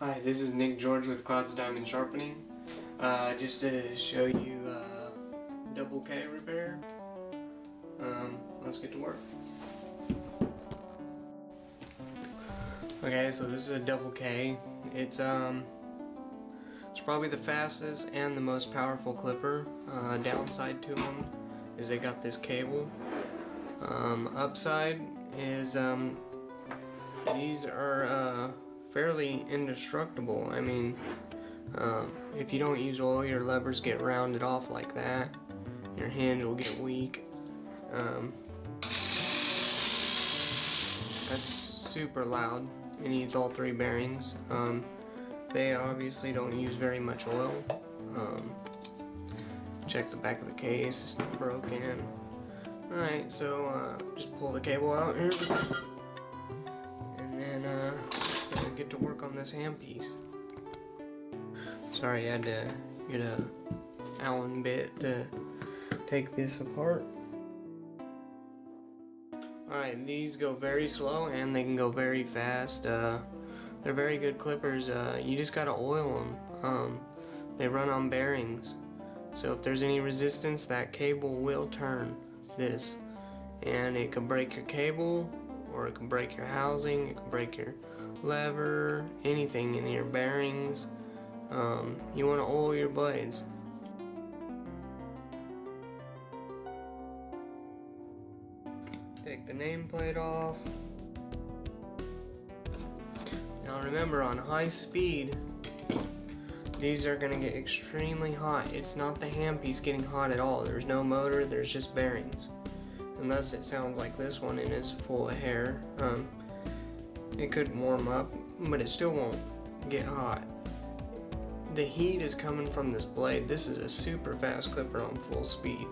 Hi, this is Nick George with Clouds Diamond Sharpening. Just to show you double K repair. Let's get to work. Okay, so this is a double K. It's probably the fastest and the most powerful clipper. Downside to them is they got this cable. Upside is these are fairly indestructible. I mean, if you don't use oil, your levers get rounded off like that. Your hinge will get weak. That's super loud. It needs all three bearings. They obviously don't use very much oil. Check the back of the case, it's not broken. Alright, so just pull the cable out here. And then let's get to work on this handpiece. Sorry, I had to get a Allen bit to take this apart. Alright, these go very slow and they can go very fast. They're very good clippers. You just gotta oil them. They run on bearings. So if there's any resistance, that cable will turn this. And it could break your cable, or it can break your housing, it can break your lever, anything in your bearings. You want to oil your blades. Take the nameplate off. Now remember, on high speed, these are going to get extremely hot. It's not the handpiece getting hot at all. There's no motor, there's just bearings. Unless it sounds like this one and is full of hair. It could warm up, but it still won't get hot. The heat is coming from this blade. This is a super fast clipper on full speed.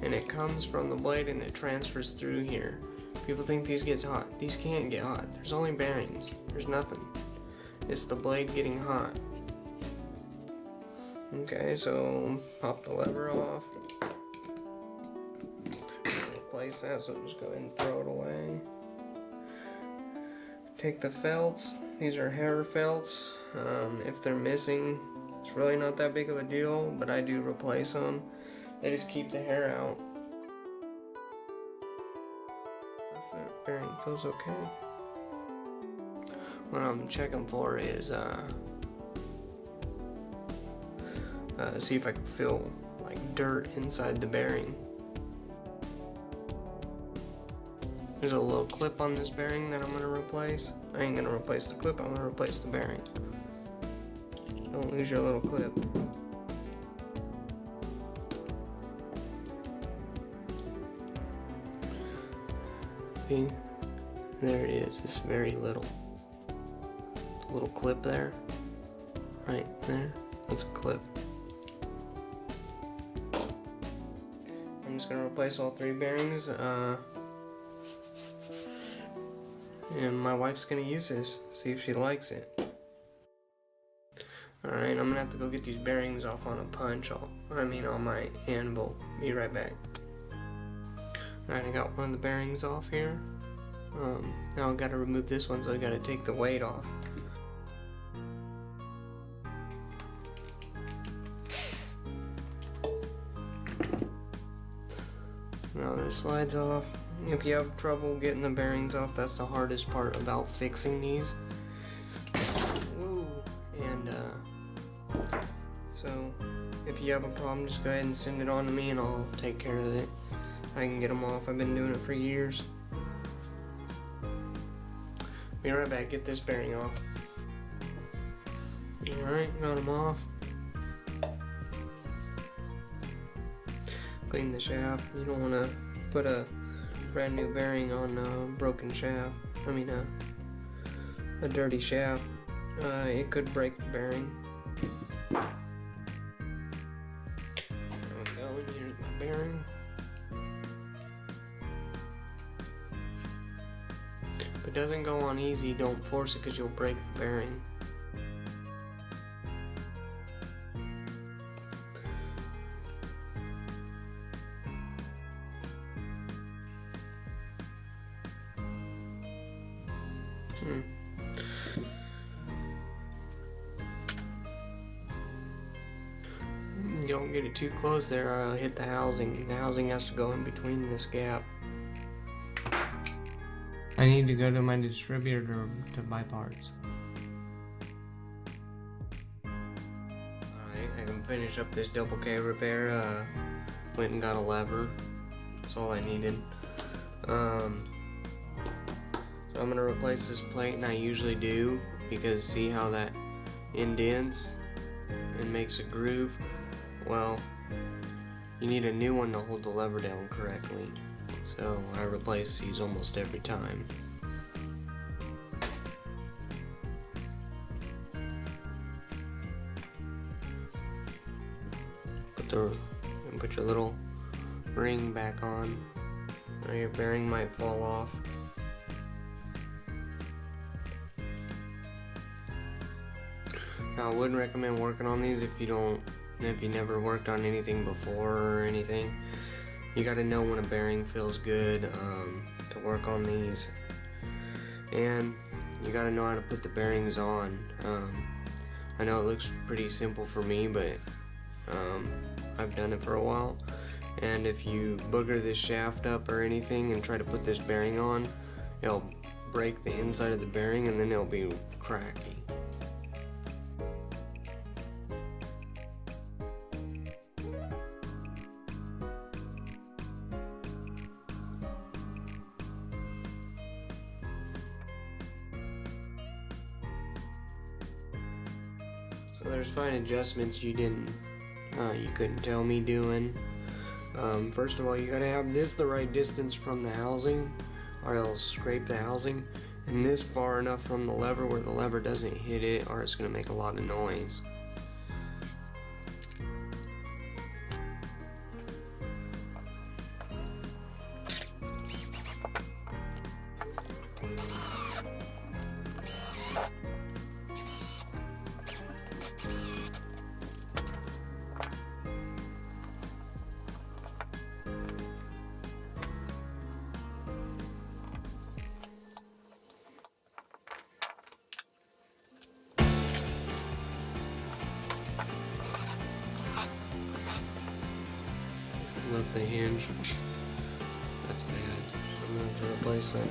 And it comes from the blade and it transfers through here. People think these get hot. These can't get hot. There's only bearings. There's nothing. It's the blade getting hot. Okay, so pop the lever off. Replace that, so just go ahead and throw it away. Take the felts. These are hair felts. If they're missing, it's really not that big of a deal, but I do replace them. They just keep the hair out. That bearing feels okay. What I'm checking for is see if I can feel like dirt inside the bearing. There's a little clip on this bearing that I'm going to replace. I ain't going to replace the clip, I'm going to replace the bearing. Don't lose your little clip. See? There it is. It's very little. A little clip there. Right there. That's a clip. I'm just going to replace all three bearings. And my wife's gonna use this, see if she likes it. Alright, I'm gonna have to go get these bearings off on a punch, on my anvil. Be right back. Alright, I got one of the bearings off here. Now I've got to remove this one, so I gotta take the weight off. Now this slides off. If you have trouble getting the bearings off, that's the hardest part about fixing these. Ooh. And so if you have a problem, just go ahead and send it on to me and I'll take care of it. I can get them off. I've been doing it for years. Be right back, get this bearing off. Alright, got them off. Clean the shaft. You don't want to put a brand new bearing on a broken shaft. A dirty shaft. It could break the bearing. There we go, and here's my bearing. If it doesn't go on easy, don't force it because you'll break the bearing. don't get it too close there or it'll hit the housing. The housing has to go in between this gap. I need to go to my distributor to buy parts. Alright, I can finish up this double K repair. Went and got a lever. That's all I needed. So I'm gonna replace this plate, and I usually do, because see how that indents and makes a groove? Well, you need a new one to hold the lever down correctly. So I replace these almost every time. Put your little ring back on, or your bearing might fall off. Now I wouldn't recommend working on these if you never worked on anything before or anything. You got to know when a bearing feels good to work on these, and you got to know how to put the bearings on. I know it looks pretty simple for me, but I've done it for a while, and if you booger this shaft up or anything and try to put this bearing on, it'll break the inside of the bearing and then it'll be cracky. So there's fine adjustments you couldn't tell me doing. First of all, you gotta have this the right distance from the housing, or else scrape the housing, and this far enough from the lever where the lever doesn't hit it, or it's gonna make a lot of noise. Left the hinge. That's bad. I'm gonna have to replace that.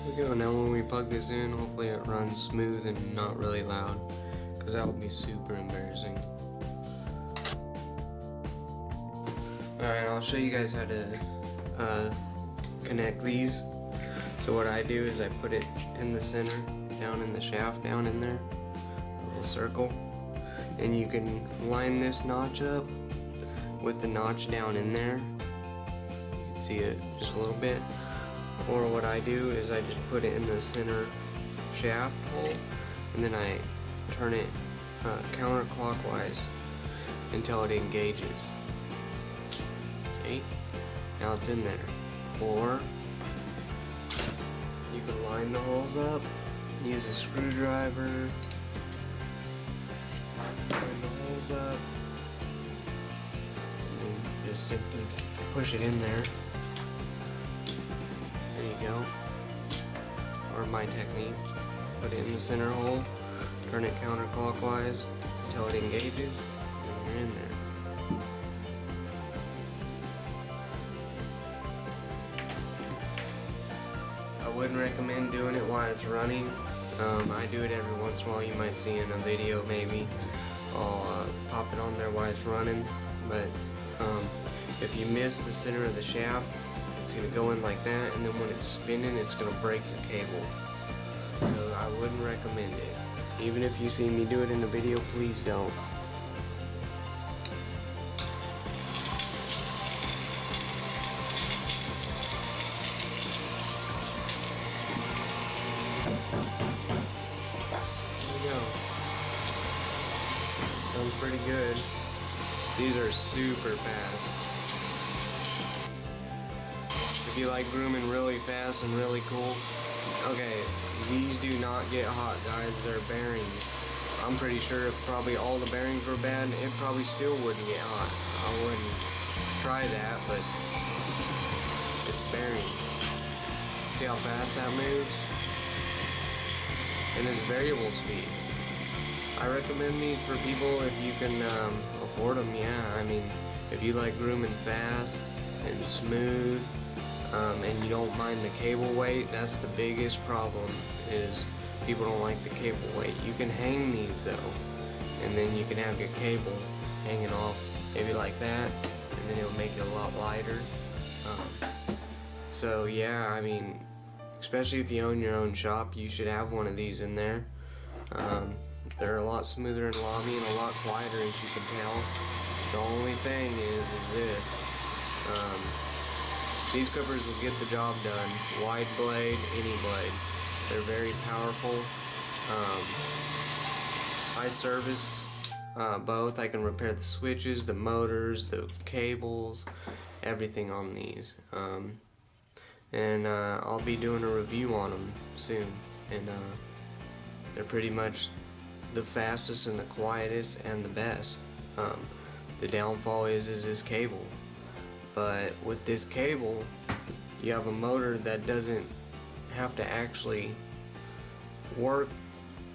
There we go. Now when we plug this in, hopefully it runs smooth and not really loud, because that would be super embarrassing. Alright, I'll show you guys how to connect these. So what I do is I put it in the center, down in the shaft, down in there, a little circle, and you can line this notch up with the notch down in there. You can see it just a little bit. Or what I do is I just put it in the center shaft hole, and then I turn it counterclockwise until it engages. See? Now it's in there. Or you can line the holes up, use a screwdriver, line the holes up, and then just simply push it in there. There you go. Or my technique. Put it in the center hole, turn it counterclockwise until it engages, and you're in there. I wouldn't recommend doing it while it's running. I do it every once in a while. You might see in a video maybe. I'll pop it on there while it's running. But if you miss the center of the shaft, it's going to go in like that, and then when it's spinning, it's going to break your cable. So I wouldn't recommend it. Even if you see me do it in a video, please don't. There we go. Sounds pretty good. These are super fast. If you like grooming really fast and really cool, okay, these do not get hot, guys. They're bearings. I'm pretty sure if probably all the bearings were bad, it probably still wouldn't get hot. I wouldn't try that, but it's bearing. See how fast that moves? And it's variable speed. I recommend these for people if you can afford them, yeah. I mean, if you like grooming fast and smooth, and you don't mind the cable weight, that's the biggest problem, is people don't like the cable weight. You can hang these though, and then you can have your cable hanging off, maybe like that, and then it'll make it a lot lighter. So yeah, I mean, especially if you own your own shop, you should have one of these in there. They're a lot smoother in lobby and a lot quieter, as you can tell. The only thing is this. These clippers will get the job done. Wide blade, any blade. They're very powerful. I service both. I can repair the switches, the motors, the cables, everything on these. And I'll be doing a review on them soon. And they're pretty much the fastest and the quietest and the best. The downfall is this cable. But with this cable, you have a motor that doesn't have to actually work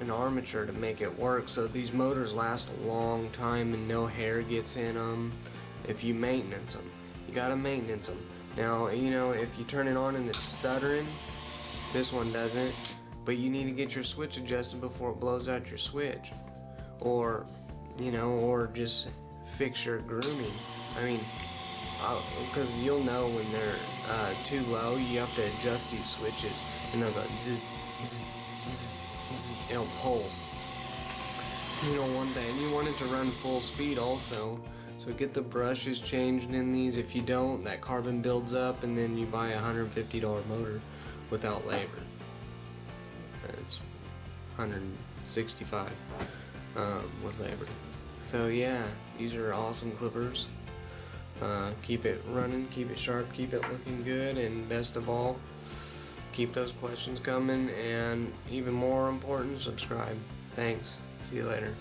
an armature to make it work. So these motors last a long time and no hair gets in them if you maintenance them. You gotta maintenance them. Now, you know, if you turn it on and it's stuttering, this one doesn't, but you need to get your switch adjusted before it blows out your switch. Or, you know, or just fix your grooming. I mean, because you'll know when they're too low, you have to adjust these switches, and they'll go zzz, zzz, zzz, zzz, it'll pulse. You don't want that, and you want it to run full speed also. So get the brushes changed in these. If you don't, that carbon builds up, and then you buy a $150 motor without labor. It's $165 with labor. So yeah, these are awesome clippers. Keep it running, keep it sharp, keep it looking good, and best of all, keep those questions coming, and even more important, subscribe. Thanks. See you later.